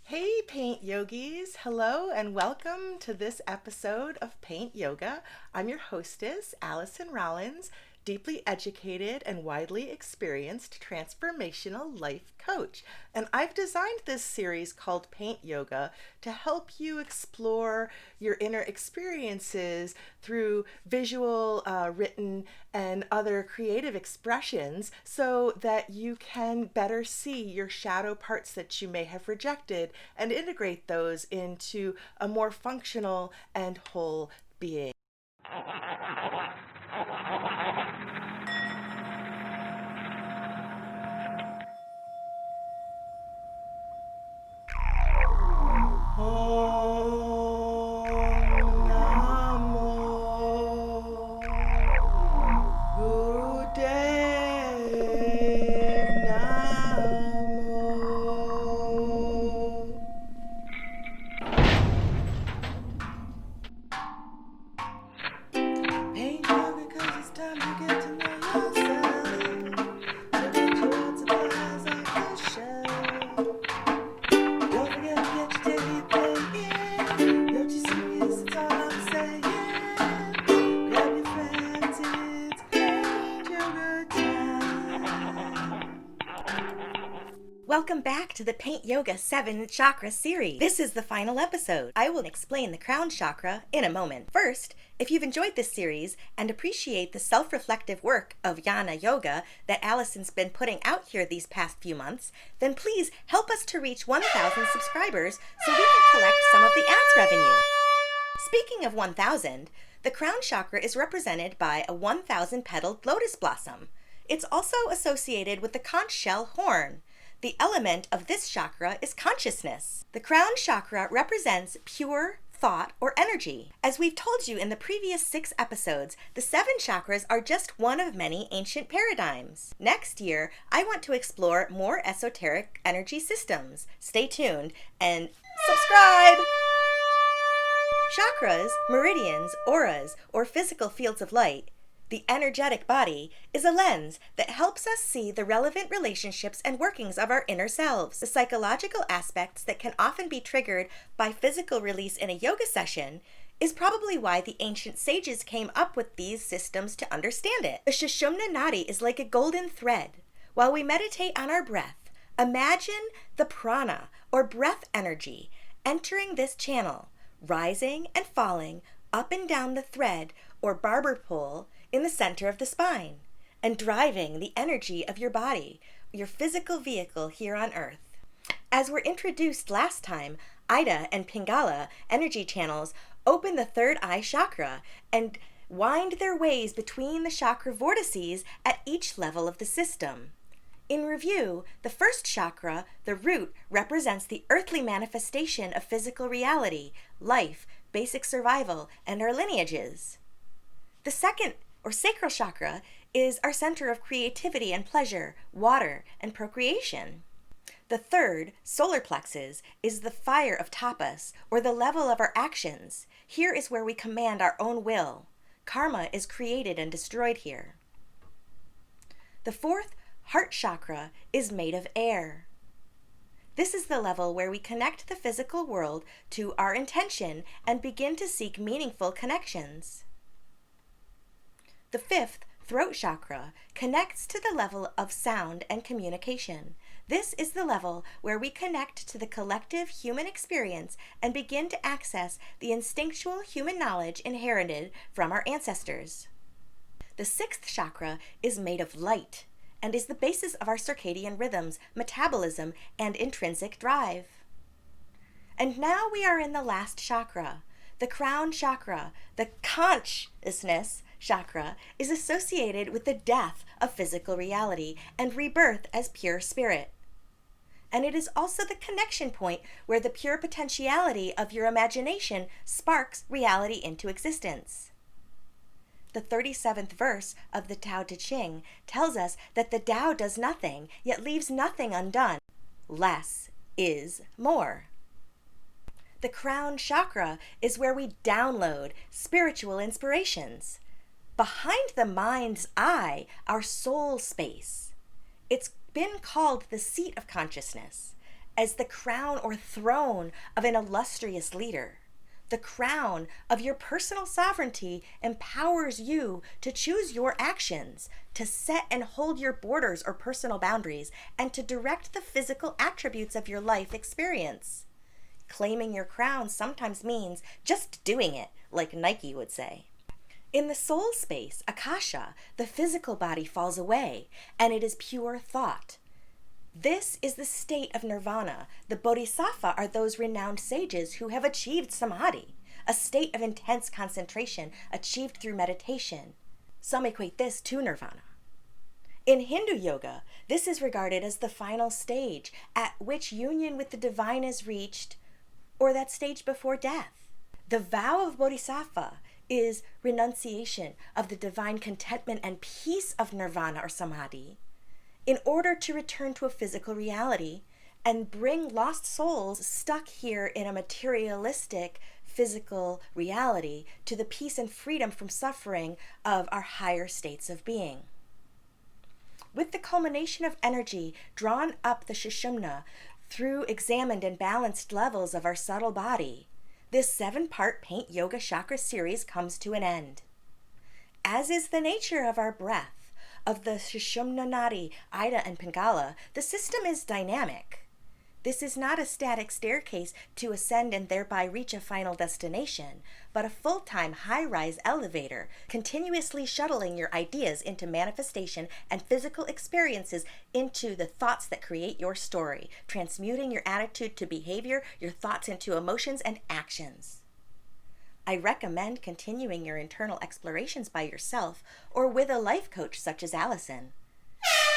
Hey, Paint Yogis. Hello and welcome to this episode of Paint Yoga. I'm your hostess, Allison Rollins, deeply educated and widely experienced transformational life coach. And I've designed this series called Paint Yoga to help you explore your inner experiences through visual, written, and other creative expressions so that you can better see your shadow parts that you may have rejected and integrate those into a more functional and whole being. Om Namo Gurudev Namo. Paint yoga 'cause it's time to get to know yourself. So get your art supplies off the shelf. Don't forget to get your daily playing. Don't you serious, that's all I'm saying. Grab your friends, it's paint yoga time. Welcome back to the Paint Yoga 7 Chakra series. This is the final episode. I will explain the Crown Chakra in a moment. First, if you've enjoyed this series and appreciate the self-reflective work of Jnana Yoga that Allison's been putting out here these past few months, then please help us to reach 1,000 subscribers so we can collect some of the ads revenue. Speaking of 1,000, the Crown Chakra is represented by a 1,000 petaled lotus blossom. It's also associated with the conch shell horn. The element of this chakra is consciousness. The Crown Chakra represents pure thought or energy. As we've told you in the previous 6 episodes, the 7 chakras are just one of many ancient paradigms. Next year, I want to explore more esoteric energy systems. Stay tuned and subscribe! Chakras, meridians, auras, or physical fields of light, the energetic body, is a lens that helps us see the relevant relationships and workings of our inner selves. The psychological aspects that can often be triggered by physical release in a yoga session is probably why the ancient sages came up with these systems to understand it. The Sushumna Nadi is like a golden thread. While we meditate on our breath, imagine the prana, or breath energy, entering this channel, rising and falling up and down the thread, or barber pole, in the center of the spine, and driving the energy of your body, your physical vehicle here on earth. As were introduced last time, Ida and Pingala energy channels open the third eye chakra and wind their ways between the chakra vortices at each level of the system. In review, the first chakra, the root, represents the earthly manifestation of physical reality, life, basic survival, and our lineages. The second, or sacral chakra, is our center of creativity and pleasure, water, and procreation. The third, solar plexus, is the fire of tapas, or the level of our actions. Here is where we command our own will. Karma is created and destroyed here. The fourth, heart chakra, is made of air. This is the level where we connect the physical world to our intention and begin to seek meaningful connections. The fifth, throat chakra, connects to the level of sound and communication. This is the level where we connect to the collective human experience and begin to access the instinctual human knowledge inherited from our ancestors. The sixth chakra is made of light and is the basis of our circadian rhythms, metabolism, and intrinsic drive. And now we are in the last chakra, the crown chakra. The consciousness chakra is associated with the death of physical reality and rebirth as pure spirit. And it is also the connection point where the pure potentiality of your imagination sparks reality into existence. The 37th verse of the Tao Te Ching tells us that the Tao does nothing, yet leaves nothing undone. Less is more. The crown chakra is where we download spiritual inspirations. Behind the mind's eye, our soul space. It's been called the seat of consciousness. as the crown or throne of an illustrious leader. The crown of your personal sovereignty empowers you to choose your actions, to set and hold your borders or personal boundaries, and to direct the physical attributes of your life experience. Claiming your crown sometimes means just doing it, like Nike would say. In the soul space, Akasha, the physical body falls away, and it is pure thought. This is the state of nirvana. The bodhisattva are those renowned sages who have achieved samadhi, a state of intense concentration achieved through meditation. Some equate this to nirvana. In Hindu yoga, this is regarded as the final stage at which union with the divine is reached, or that stage before death. The vow of bodhisattva is renunciation of the divine contentment and peace of nirvana or samadhi, in order to return to a physical reality and bring lost souls stuck here in a materialistic physical reality to the peace and freedom from suffering of our higher states of being. With the culmination of energy drawn up the Sushumna through examined and balanced levels of our subtle body, this 7-part Paint Yoga Chakra series comes to an end. As is the nature of our breath, of the Sushumna Nadi, Ida, and Pingala, the system is dynamic. This is not a static staircase to ascend and thereby reach a final destination, but a full-time high-rise elevator, continuously shuttling your ideas into manifestation and physical experiences into the thoughts that create your story, transmuting your attitude to behavior, your thoughts into emotions and actions. I recommend continuing your internal explorations by yourself or with a life coach such as Allison.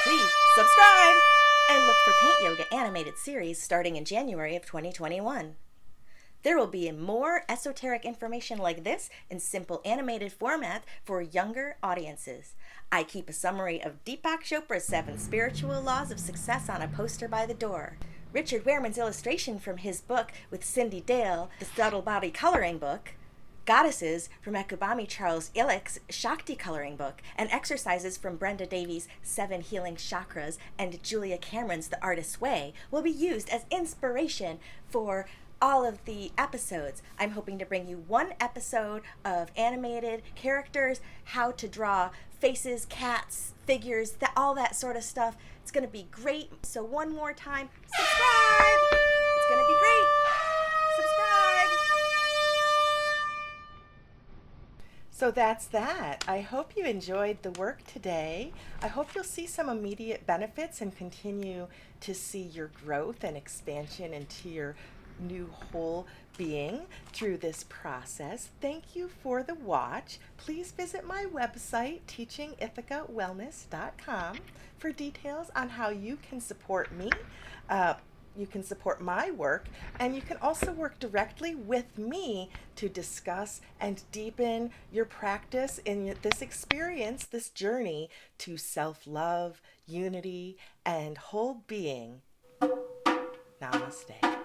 Please subscribe and look for Paint Yoga animated series starting in January of 2021. There will be more esoteric information like this in simple animated format for younger audiences. I keep a summary of Deepak Chopra's 7 spiritual laws of success on a poster by the door. Richard Wehrman's illustration from his book with Cindy Dale, the Subtle Body Coloring Book, Goddesses from Ekubami Charles Illick's Shakti Coloring Book, and exercises from Brenda Davies' 7 Healing Chakras and Julia Cameron's The Artist's Way will be used as inspiration for all of the episodes. I'm hoping to bring you one episode of animated characters, how to draw faces, cats, figures, all that sort of stuff. It's going to be great. So one more time, subscribe! It's going to be great. Subscribe! So that's that. I hope you enjoyed the work today. I hope you'll see some immediate benefits and continue to see your growth and expansion into your new whole being through this process. Thank you for the watch. Please visit my website, teachingithacawellness.com, for details on how you can support me. You can support my work, and you can also work directly with me to discuss and deepen your practice in this experience, this journey to self-love, unity, and whole being. Namaste.